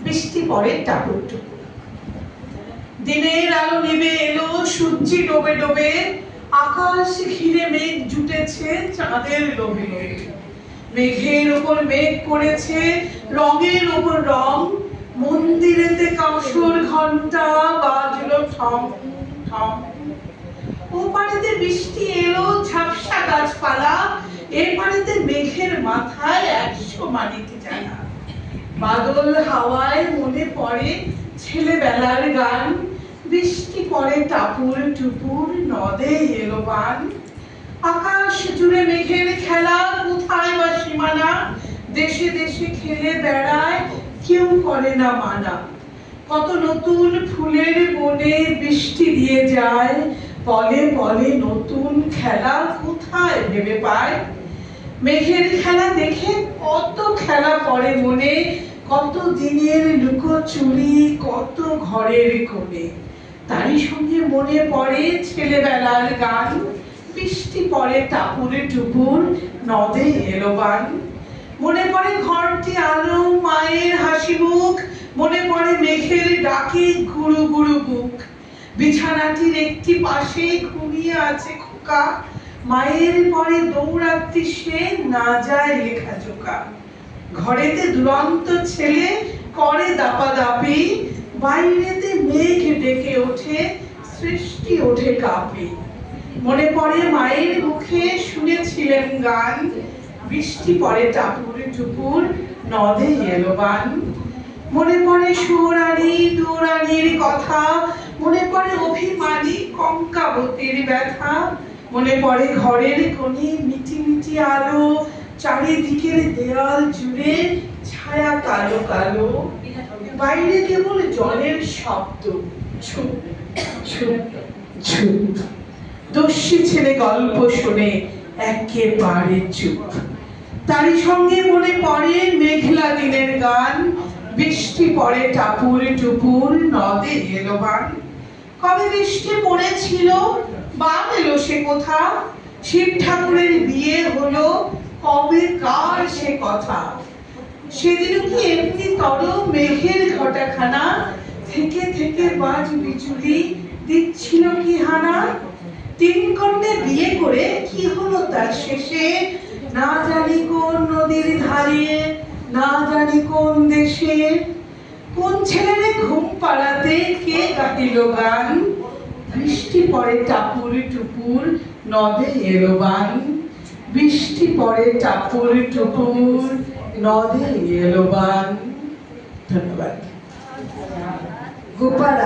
বৃষ্টি পড়ে টাপুর টুপুর। দিনের আলো নেমে এলো, সূর্যি ডোবে ডোবে, আকাশ ঘিরে মেঘ জুটেছে চাঁদের লোভে লোভে। মেঘের ওপর মেঘ করেছে রঙের ওপর রং, মন্দিরেতে কাঁসর ঘন্টা বাজলো ঠং ঠং। ও পাড়েতে বৃষ্টি এলো ঝাপসা গাছপালা, এ পাড়েতে মেঘের মাথায় 100 মানিক জানা। বাদল হাওয়ায় মনে পড়ে ছেলেবেলার গান, বৃষ্টি পড়ে টাপুর টুপুর নদে এলো বান। আকাশ জুড়ে মেঘের খেলা, কোথায় বা সীমানা, দেশে দেশে খেলে বেড়ায় কেউ করে না মানা। কত নতুন ফুলের বনে বৃষ্টি দিয়ে যায়, পলে পলে নতুন খেলা কোথায় ভেবে পায়। মেঘের খেলা দেখে কত খেলা পড়ে মনে, কত দিনের লুকোচুরি, কত ঘরের কোণে। তারই সঙ্গে মনে পড়ে ছেলেবেলার গান, বৃষ্টি পড়ে টাপুরে টুপুর নদে এলো বান। মনে পড়ে ঘরটি আলো, মায়ের হাসি মুখ, মনে পড়ে মেঘের ডাকে গুরু গুরু বুক। বিছানাটির একটি পাশে ঘুমিয়ে আছে খোকা, মায়ের পরে দৌড়াতে সে না যায় লেখাজোকা। ঘরেতে দুরন্ত ছেলে করে দাপাদাপি, বাইরেতে মেঘ ডেকে ওঠে সৃষ্টি ওঠে কাঁপে। মনে পড়ে মায়ের মুখে শুনেছিলেন গান, বৃষ্টি পড়ে টাপুরে টুপুর নদে এলো বান। মনে পড়ে সুরানি দুরানির কথা, মনে পড়ে অভিমানী কঙ্কাবতীর ব্যথা। মনে পড়ে ঘরের কোণে মিটি মিটি আলো, চারিদিকের দেয়াল জুড়ে ছায়া কালো কালো। বাইরে কেবল জলের শব্দ, ছুপ ছুপ ছুপ। দস্যি ছেলে গল্প শুনে একেবারে চুপ। তারই সঙ্গে মনে পড়ে মেঘলা দিনের গান, বৃষ্টি পড়ে টাপুর টুপুর নদে এলো বান। কবে বৃষ্টি পড়েছিল বান এলো সে কোথা, শিব ঠাকুরের বিয়ে হলো কবে কার সে কথা। সেদিন কি এমনি তর মেঘের ঘটাখানা, থেকে থেকে বাজ বিচুলি দিচ্ছিল কি হানা। 3 কন্যে বিয়ে করে কি হলো তার শেষে, না জানি কোন নদীর ধারে, না জানি কোন দেশে। কোন ছেলেরে ঘুম পাড়াতে কে গাইল গান, বৃষ্টি পড়ে টাপুর টুপুর নদে এলো বান। বৃষ্টি পড়ে টাপুর টুপুর নদে এলো বান। ধন্যবাদ। গোপাল।